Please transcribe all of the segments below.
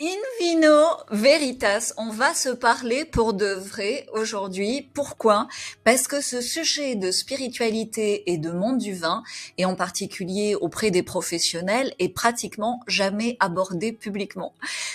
In vino veritas, on va se parler pour de vrai aujourd'hui. Pourquoi? Parce que ce sujet de spiritualité et de monde du vin, et en particulier auprès des professionnels, est pratiquement jamais abordé publiquement.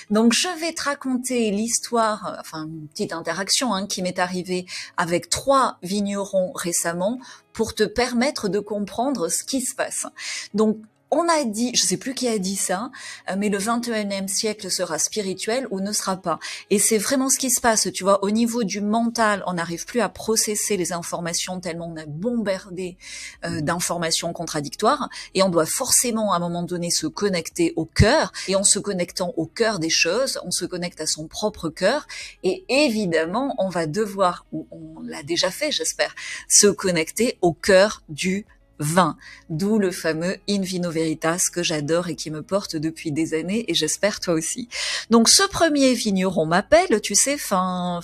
Donc je vais te raconter l'histoire, enfin une petite interaction qui m'est arrivée avec 3 vignerons récemment pour te permettre de comprendre ce qui se passe. Donc on a dit, je sais plus qui a dit ça, mais le 21e siècle sera spirituel ou ne sera pas. Et c'est vraiment ce qui se passe, tu vois, au niveau du mental, on n'arrive plus à processer les informations tellement on a bombardé d'informations contradictoires, et on doit forcément à un moment donné se connecter au cœur, et en se connectant au cœur des choses, on se connecte à son propre cœur, et évidemment, on va devoir, ou on l'a déjà fait, j'espère, se connecter au cœur du vin, d'où le fameux In Vino Veritas que j'adore et qui me porte depuis des années, et j'espère toi aussi. Donc ce premier vigneron m'appelle, tu sais, fin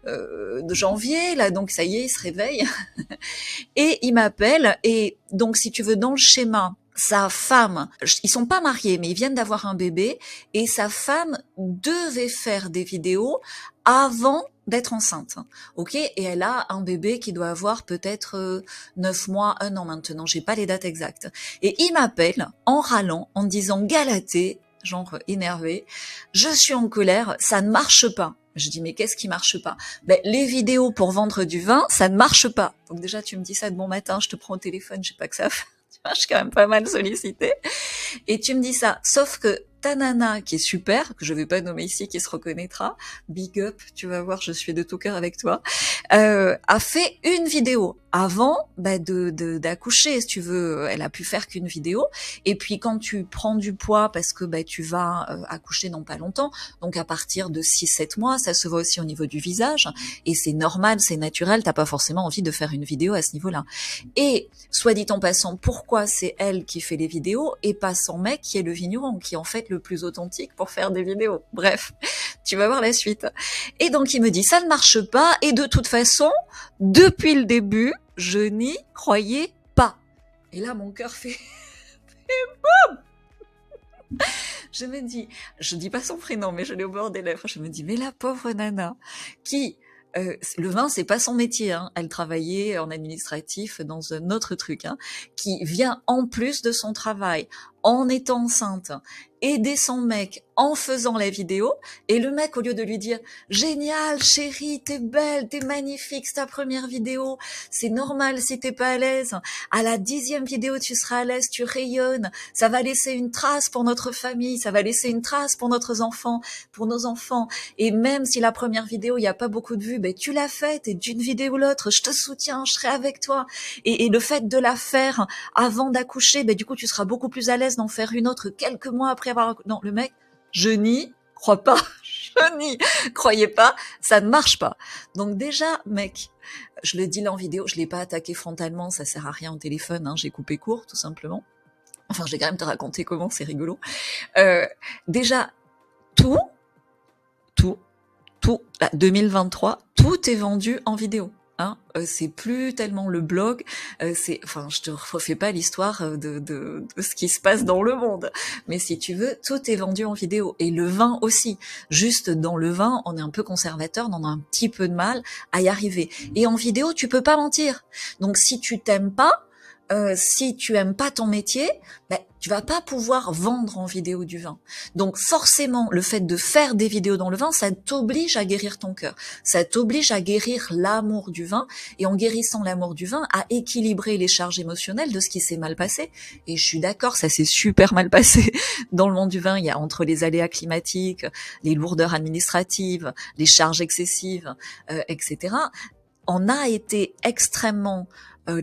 de janvier, là, donc ça y est, il se réveille, et il m'appelle, et donc si tu veux, dans le schéma, sa femme, ils sont pas mariés, mais ils viennent d'avoir un bébé, et sa femme devait faire des vidéos avant d'être enceinte, ok? Et elle a un bébé qui doit avoir peut-être 9 mois, 1 an maintenant, j'ai pas les dates exactes. Et il m'appelle en râlant, en disant Galatée, genre énervé, je suis en colère, ça ne marche pas. Je dis mais qu'est-ce qui marche pas? Ben les vidéos pour vendre du vin, ça ne marche pas. Donc déjà tu me dis ça de bon matin, je te prends au téléphone, je sais pas que ça fait. Je suis quand même pas mal sollicitée. Et tu me dis ça, sauf que ta nana, qui est super, que je vais pas nommer ici, qui se reconnaîtra, big up, tu vas voir, je suis de tout cœur avec toi, a fait une vidéo avant d'accoucher, si tu veux. Elle a pu faire qu'une vidéo. Et puis quand tu prends du poids, parce que tu vas accoucher dans pas longtemps, donc à partir de 6-7 mois, ça se voit aussi au niveau du visage, et c'est normal, c'est naturel, t'as pas forcément envie de faire une vidéo à ce niveau-là. Et, soit dit en passant, pourquoi c'est elle qui fait les vidéos et pas son mec qui est le vigneron, qui est en fait le plus authentique pour faire des vidéos. Bref, tu vas voir la suite. Et donc il me dit, ça ne marche pas, et de toute façon, depuis le début, je n'y croyais pas. Et là, mon cœur fait... boum. Je me dis, je dis pas son prénom, mais je l'ai au bord des lèvres, je me dis, mais la pauvre nana, qui... le vin, c'est pas son métier, elle travaillait en administratif dans un autre truc, qui vient en plus de son travail, en étant enceinte, aider son mec en faisant la vidéo, et le mec, au lieu de lui dire « Génial, chérie, t'es belle, t'es magnifique, c'est ta première vidéo, c'est normal si t'es pas à l'aise, à la 10e vidéo, tu seras à l'aise, tu rayonnes, ça va laisser une trace pour notre famille, ça va laisser une trace pour nos enfants, et même si la première vidéo, il n'y a pas beaucoup de vues, tu l'as faite, et d'une vidéo ou l'autre, je te soutiens, je serai avec toi, et le fait de la faire avant d'accoucher, du coup, tu seras beaucoup plus à l'aise d'en faire une autre quelques mois après avoir... Non, le mec, je n'y crois pas, je n'y croyais pas, ça ne marche pas. Donc déjà, mec, je le dis là en vidéo, je l'ai pas attaqué frontalement, ça sert à rien au téléphone, j'ai coupé court, tout simplement. Enfin, je vais quand même te raconter comment, c'est rigolo. Déjà, tout, 2023, tout est vendu en vidéo. C'est plus tellement le blog, je te refais pas l'histoire de ce qui se passe dans le monde, mais si tu veux, tout est vendu en vidéo, et le vin aussi. Juste dans le vin, on est un peu conservateur, on a un petit peu de mal à y arriver. Et en vidéo, tu peux pas mentir. Donc si tu t'aimes pas, si tu aimes pas ton métier, tu vas pas pouvoir vendre en vidéo du vin. Donc forcément, le fait de faire des vidéos dans le vin, ça t'oblige à guérir ton cœur. Ça t'oblige à guérir l'amour du vin, et en guérissant l'amour du vin, à équilibrer les charges émotionnelles de ce qui s'est mal passé. Et je suis d'accord, ça s'est super mal passé dans le monde du vin. Il y a entre les aléas climatiques, les lourdeurs administratives, les charges excessives, etc. On a été extrêmement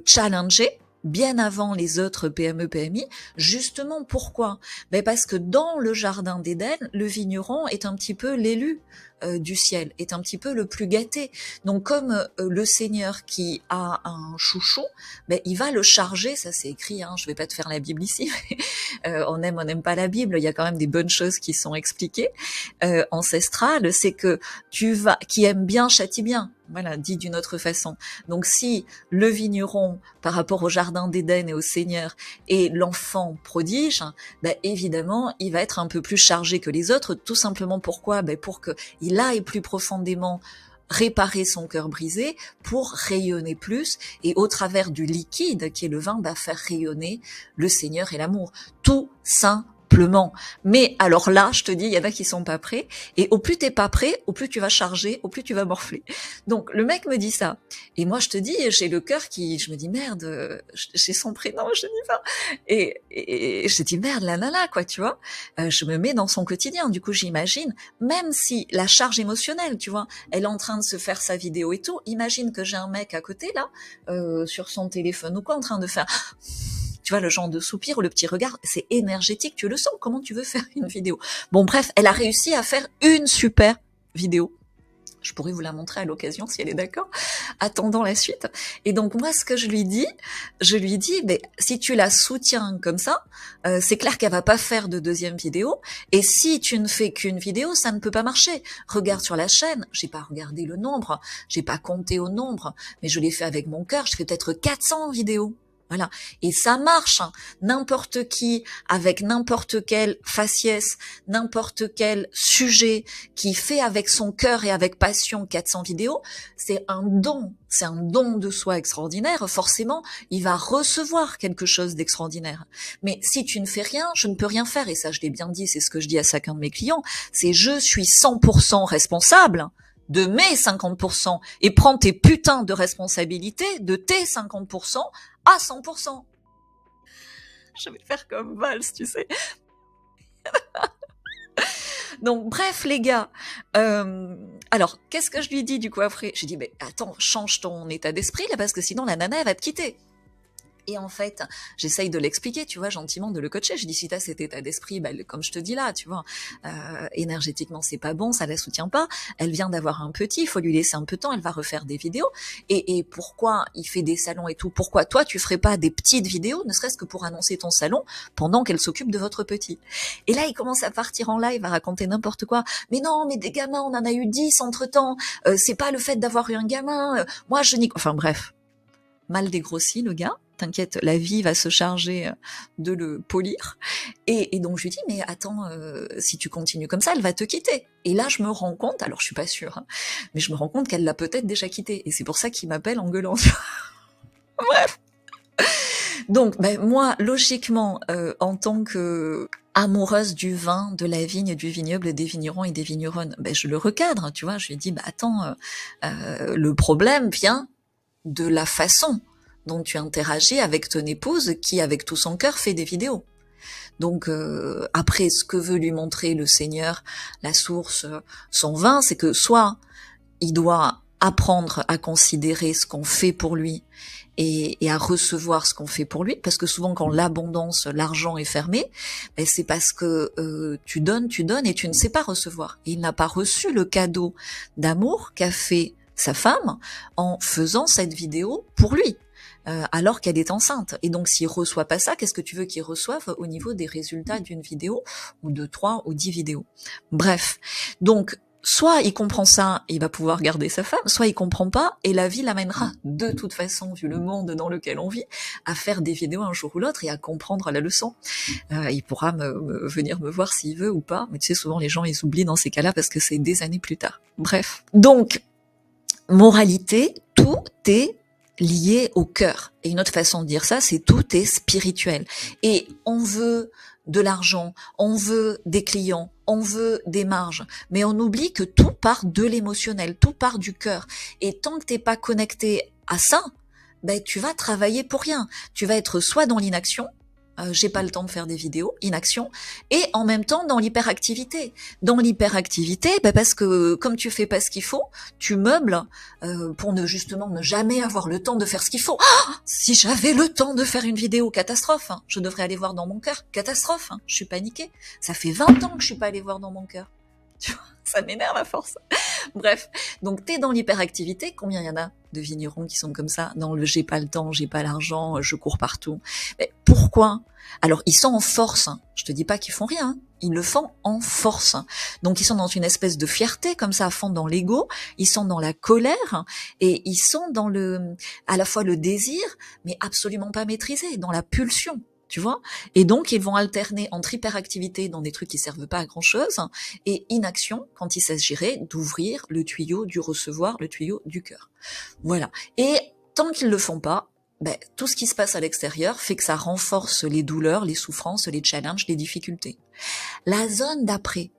challengé bien avant les autres PME, PMI, justement pourquoi? Parce que dans le jardin d'Éden, le vigneron est un petit peu l'élu du ciel est un petit peu le plus gâté. Donc comme le Seigneur qui a un chouchou, ben, il va le charger, ça c'est écrit, hein, je vais pas te faire la Bible ici, mais, on n'aime pas la Bible, il y a quand même des bonnes choses qui sont expliquées, ancestrales, c'est que qui aime bien châtie bien. Voilà, dit d'une autre façon. Donc si le vigneron, par rapport au jardin d'Éden et au Seigneur, est l'enfant prodige, ben évidemment, il va être un peu plus chargé que les autres, tout simplement pourquoi? Ben pour qu'il aille plus profondément réparer son cœur brisé pour rayonner plus, et au travers du liquide qui est le vin, bah, faire rayonner le Seigneur et l'amour. Tout simplement. Mais alors là, je te dis, il y en a qui sont pas prêts, et au plus t'es pas prêt, au plus tu vas charger, au plus tu vas morfler. Donc le mec me dit ça, et moi je te dis, j'ai le cœur je me dis merde, j'ai son prénom, je dis pas, et je dis merde, la nana quoi, tu vois. Je me mets dans son quotidien, du coup j'imagine, même si la charge émotionnelle, tu vois, elle est en train de se faire sa vidéo et tout, imagine que j'ai un mec à côté là, sur son téléphone ou quoi, en train de faire, tu vois, le genre de soupir ou le petit regard, c'est énergétique, tu le sens, comment tu veux faire une vidéo? Bon bref, elle a réussi à faire une super vidéo. Je pourrais vous la montrer à l'occasion si elle est d'accord, attendant la suite. Et donc moi, ce que je lui dis, mais si tu la soutiens comme ça, c'est clair qu'elle va pas faire de deuxième vidéo. Et si tu ne fais qu'une vidéo, ça ne peut pas marcher. Regarde sur la chaîne, j'ai pas regardé le nombre, j'ai pas compté au nombre, mais je l'ai fait avec mon cœur. Je fais peut-être 400 vidéos. Voilà. Et ça marche. N'importe qui, avec n'importe quel faciès, n'importe quel sujet, qui fait avec son cœur et avec passion 400 vidéos, c'est un don de soi extraordinaire. Forcément, il va recevoir quelque chose d'extraordinaire. Mais si tu ne fais rien, je ne peux rien faire. Et ça, je l'ai bien dit, c'est ce que je dis à chacun de mes clients. C'est je suis 100% responsable de mes 50% et prends tes putains de responsabilités de tes 50% à 100%. Je vais faire comme Valls, tu sais. Donc bref les gars, alors qu'est-ce que je lui dis du coup après? J'ai dit mais attends, change ton état d'esprit là parce que sinon la nana elle va te quitter. Et en fait, j'essaye de l'expliquer, tu vois, gentiment, de le coacher. Je dis, si t'as cet état d'esprit, bah, comme je te dis là, tu vois, énergétiquement, c'est pas bon, ça la soutient pas. Elle vient d'avoir un petit, il faut lui laisser un peu de temps, elle va refaire des vidéos. Et pourquoi il fait des salons et tout? Pourquoi toi, tu ferais pas des petites vidéos, ne serait-ce que pour annoncer ton salon, pendant qu'elle s'occupe de votre petit? Et là, il commence à partir en live, à raconter n'importe quoi. Mais non, mais des gamins, on en a eu 10 entre-temps. C'est pas le fait d'avoir eu un gamin. Moi, je n'y... Enfin, bref. Mal dégrossi, le gars. T'inquiète, la vie va se charger de le polir. Et donc je lui dis, mais attends, si tu continues comme ça, elle va te quitter. Et là, je me rends compte, alors je suis pas sûre, hein, mais je me rends compte qu'elle l'a peut-être déjà quitté. Et c'est pour ça qu'il m'appelle en gueulant. Bref. Donc, ben, moi, logiquement, en tant que amoureuse du vin, de la vigne, du vignoble, des vignerons et des vigneronnes, ben, je le recadre, tu vois. Je lui dis, bah attends, le problème vient de la façon dont tu interagis avec ton épouse qui, avec tout son cœur, fait des vidéos. Donc après, ce que veut lui montrer le Seigneur, la source, son vin, c'est que soit il doit apprendre à considérer ce qu'on fait pour lui et à recevoir ce qu'on fait pour lui, parce que souvent quand l'abondance, l'argent est fermé, ben c'est parce que tu donnes et tu ne sais pas recevoir. Et il n'a pas reçu le cadeau d'amour qu'a fait sa femme en faisant cette vidéo pour lui. Alors qu'elle est enceinte. Et donc, s'il reçoit pas ça, qu'est-ce que tu veux qu'il reçoive au niveau des résultats d'une vidéo, ou de 3 ou 10 vidéos? Bref. Donc, soit il comprend ça, et il va pouvoir garder sa femme, soit il comprend pas, et la vie l'amènera, de toute façon, vu le monde dans lequel on vit, à faire des vidéos un jour ou l'autre, et à comprendre la leçon. Il pourra venir me voir s'il veut ou pas, mais tu sais, souvent les gens, ils oublient dans ces cas-là, parce que c'est des années plus tard. Bref. Donc, moralité, tout est lié au cœur. Et une autre façon de dire ça, c'est tout est spirituel. Et on veut de l'argent, on veut des clients, on veut des marges, mais on oublie que tout part de l'émotionnel, tout part du cœur. Et tant que t'es pas connecté à ça, ben tu vas travailler pour rien. Tu vas être soit dans l'inaction, j'ai pas le temps de faire des vidéos, inaction, et en même temps dans l'hyperactivité. Dans l'hyperactivité, parce que comme tu fais pas ce qu'il faut, tu meubles pour justement ne jamais avoir le temps de faire ce qu'il faut. Ah, si j'avais le temps de faire une vidéo, catastrophe, hein, je devrais aller voir dans mon cœur, catastrophe, hein, je suis paniquée. Ça fait 20 ans que je suis pas allée voir dans mon cœur. tu vois, ça m'énerve à force. Bref, donc t'es dans l'hyperactivité, combien il y en a de vignerons qui sont comme ça, dans le j'ai pas le temps, j'ai pas l'argent, je cours partout. Mais pourquoi? Alors ils sont en force, hein. Je te dis pas qu'ils font rien, hein. Ils le font en force. Donc ils sont dans une espèce de fierté comme ça à fond dans l'ego, ils sont dans la colère et ils sont dans à la fois le désir mais absolument pas maîtrisé, dans la pulsion. Tu vois? Et donc, ils vont alterner entre hyperactivité dans des trucs qui servent pas à grand chose et inaction quand il s'agirait d'ouvrir le tuyau du recevoir, le tuyau du cœur. Voilà. Et tant qu'ils le font pas, ben, tout ce qui se passe à l'extérieur fait que ça renforce les douleurs, les souffrances, les challenges, les difficultés. La zone d'après,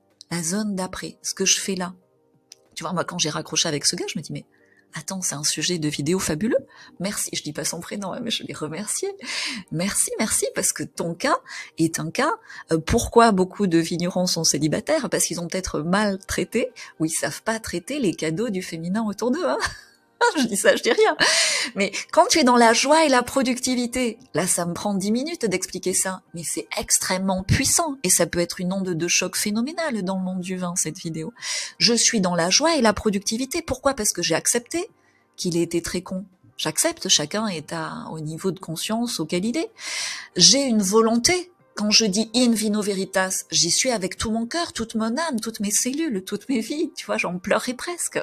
ce que je fais là. Tu vois, moi, quand j'ai raccroché avec ce gars, je me dis, mais attends, c'est un sujet de vidéo fabuleux. Merci, je dis pas son prénom, mais je l'ai remercié. Merci, parce que ton cas est un cas. Pourquoi beaucoup de vignerons sont célibataires? Parce qu'ils ont peut-être mal traité ou ils savent pas traiter les cadeaux du féminin autour d'eux. Hein. Je dis ça, je dis rien. Mais quand tu es dans la joie et la productivité, là ça me prend 10 minutes d'expliquer ça, mais c'est extrêmement puissant et ça peut être une onde de choc phénoménale dans le monde du vin, cette vidéo. Je suis dans la joie et la productivité. Pourquoi? Parce que j'ai accepté qu'il ait été très con. J'accepte, chacun est au niveau de conscience auquel il est. J'ai une volonté. Quand je dis in vino veritas, j'y suis avec tout mon cœur, toute mon âme, toutes mes cellules, toutes mes vies, tu vois, j'en pleurerais presque.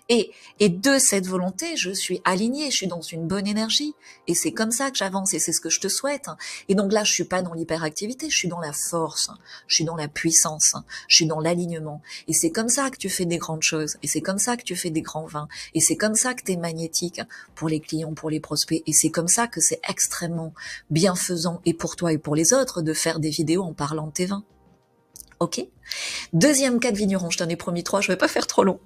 Et de cette volonté, je suis alignée, je suis dans une bonne énergie. Et c'est comme ça que j'avance et c'est ce que je te souhaite. Et donc là, je suis pas dans l'hyperactivité, je suis dans la force, je suis dans la puissance, je suis dans l'alignement. Et c'est comme ça que tu fais des grandes choses. Et c'est comme ça que tu fais des grands vins. Et c'est comme ça que t'es magnétique pour les clients, pour les prospects. Et c'est comme ça que c'est extrêmement bienfaisant et pour toi et pour les autres de faire des vidéos en parlant de tes vins. Ok? Deuxième cas de vigneron, je t'en ai promis 3, je vais pas faire trop long.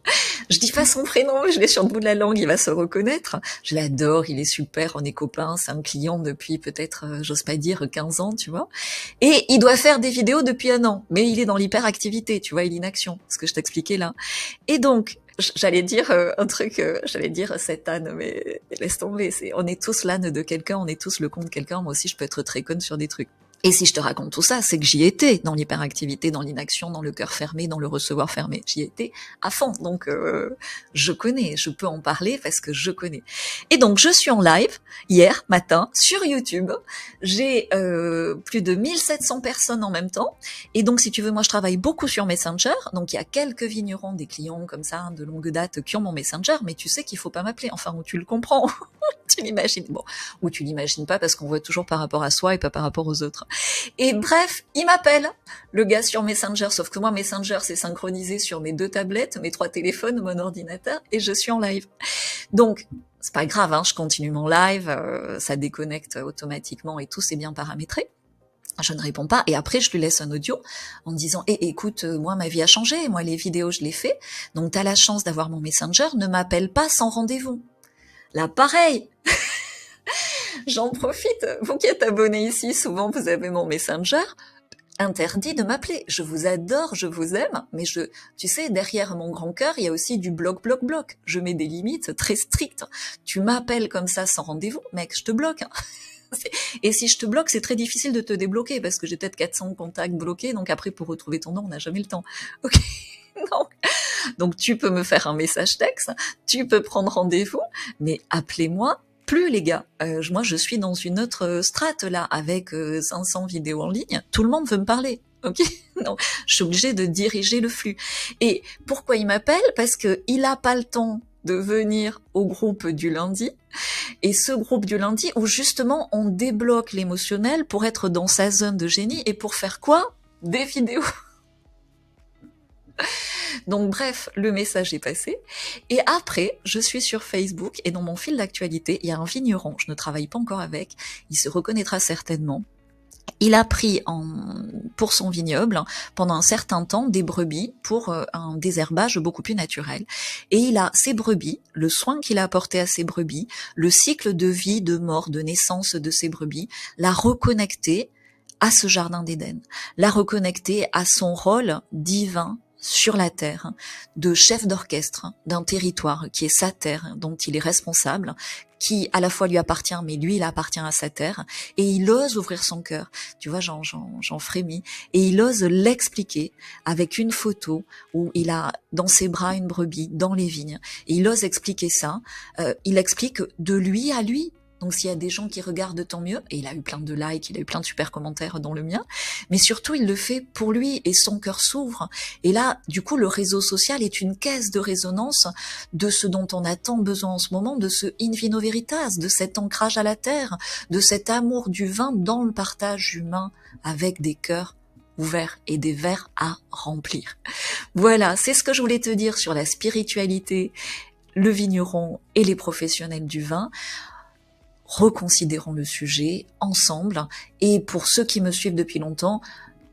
Je dis pas son prénom, je l'ai sur le bout de la langue, il va se reconnaître. Je l'adore, il est super, on est copains, c'est un client depuis peut-être, j'ose pas dire, 15 ans, tu vois. Et il doit faire des vidéos depuis 1 an, mais il est dans l'hyperactivité, tu vois, il est inaction, ce que je t'expliquais là. Et donc, j'allais dire un truc, j'allais dire cette âne, mais laisse tomber, on est tous l'âne de quelqu'un, on est tous le con de quelqu'un, moi aussi je peux être très conne sur des trucs. Et si je te raconte tout ça, c'est que j'y étais dans l'hyperactivité, dans l'inaction, dans le cœur fermé, dans le recevoir fermé. J'y étais à fond. Donc, je connais, je peux en parler parce que je connais. Et donc, je suis en live hier matin sur YouTube. J'ai plus de 1700 personnes en même temps. Et donc, si tu veux, moi, je travaille beaucoup sur Messenger. Donc, il y a quelques vignerons, des clients comme ça, de longue date, qui ont mon Messenger. Mais tu sais qu'il faut pas m'appeler. Enfin, où tu le comprends. Tu l'imagines. Bon, ou tu l'imagines pas parce qu'on voit toujours par rapport à soi et pas par rapport aux autres. Et bref, il m'appelle, le gars sur Messenger, sauf que moi, Messenger, c'est synchronisé sur mes 2 tablettes, mes 3 téléphones, mon ordinateur, et je suis en live. Donc, c'est pas grave, hein, je continue mon live, ça déconnecte automatiquement et tout, c'est bien paramétré. Je ne réponds pas, et après, je lui laisse un audio en me disant, écoute, moi, ma vie a changé, moi, les vidéos, je les fais, donc t'as la chance d'avoir mon Messenger, ne m'appelle pas sans rendez-vous. Là, pareil. J'en profite, vous qui êtes abonnés ici, souvent vous avez mon Messenger, interdit de m'appeler. Je vous adore, je vous aime, mais tu sais, derrière mon grand cœur, il y a aussi du bloc. Je mets des limites très strictes. Tu m'appelles comme ça sans rendez-vous, mec, je te bloque. Et si je te bloque, c'est très difficile de te débloquer parce que j'ai peut-être 400 contacts bloqués, donc après pour retrouver ton nom, on n'a jamais le temps. Ok. Donc tu peux me faire un message texte, tu peux prendre rendez-vous, mais appelez-moi plus, les gars. Moi, je suis dans une autre strate là, avec 500 vidéos en ligne. Tout le monde veut me parler. Ok, non, je suis obligée de diriger le flux. Et pourquoi il m'appelle? Parce que il a pas le temps de venir au groupe du lundi. Et ce groupe du lundi où justement on débloque l'émotionnel pour être dans sa zone de génie et pour faire quoi? Des vidéos. Donc bref, le message est passé. Et après, je suis sur Facebook et dans mon fil d'actualité, il y a un vigneron, je ne travaille pas encore avec, il se reconnaîtra certainement. Il a pris pour son vignoble pendant un certain temps des brebis pour un désherbage beaucoup plus naturel. Et il a ces brebis, le soin qu'il a apporté à ces brebis, le cycle de vie, de mort, de naissance de ces brebis, l'a reconnecté à ce jardin d'Éden, l'a reconnecté à son rôle divin sur la terre de chef d'orchestre d'un territoire qui est sa terre, dont il est responsable, qui à la fois lui appartient, mais lui, il appartient à sa terre, et il ose ouvrir son cœur. Tu vois, j'en frémis. Et il ose l'expliquer avec une photo où il a dans ses bras une brebis dans les vignes. Et il ose expliquer ça. Il explique de lui à lui. Donc s'il y a des gens qui regardent, tant mieux. Et il a eu plein de likes, il a eu plein de super commentaires dont le mien. Mais surtout, il le fait pour lui et son cœur s'ouvre. Et là, du coup, le réseau social est une caisse de résonance de ce dont on a tant besoin en ce moment, de ce in vino veritas, de cet ancrage à la terre, de cet amour du vin dans le partage humain avec des cœurs ouverts et des verres à remplir. Voilà, c'est ce que je voulais te dire sur la spiritualité, le vigneron et les professionnels du vin. Reconsidérons le sujet ensemble. Et pour ceux qui me suivent depuis longtemps,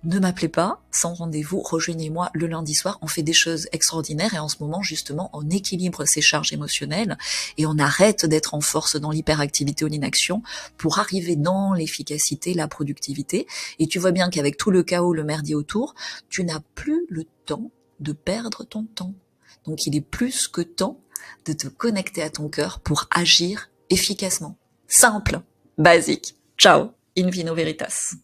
ne m'appelez pas, sans rendez-vous, rejoignez-moi le lundi soir, on fait des choses extraordinaires et en ce moment, justement, on équilibre ses charges émotionnelles et on arrête d'être en force dans l'hyperactivité ou l'inaction pour arriver dans l'efficacité, la productivité. Et tu vois bien qu'avec tout le chaos, le merdier autour, tu n'as plus le temps de perdre ton temps. Donc il est plus que temps de te connecter à ton cœur pour agir efficacement. Simple, basique. Ciao, in vino veritas.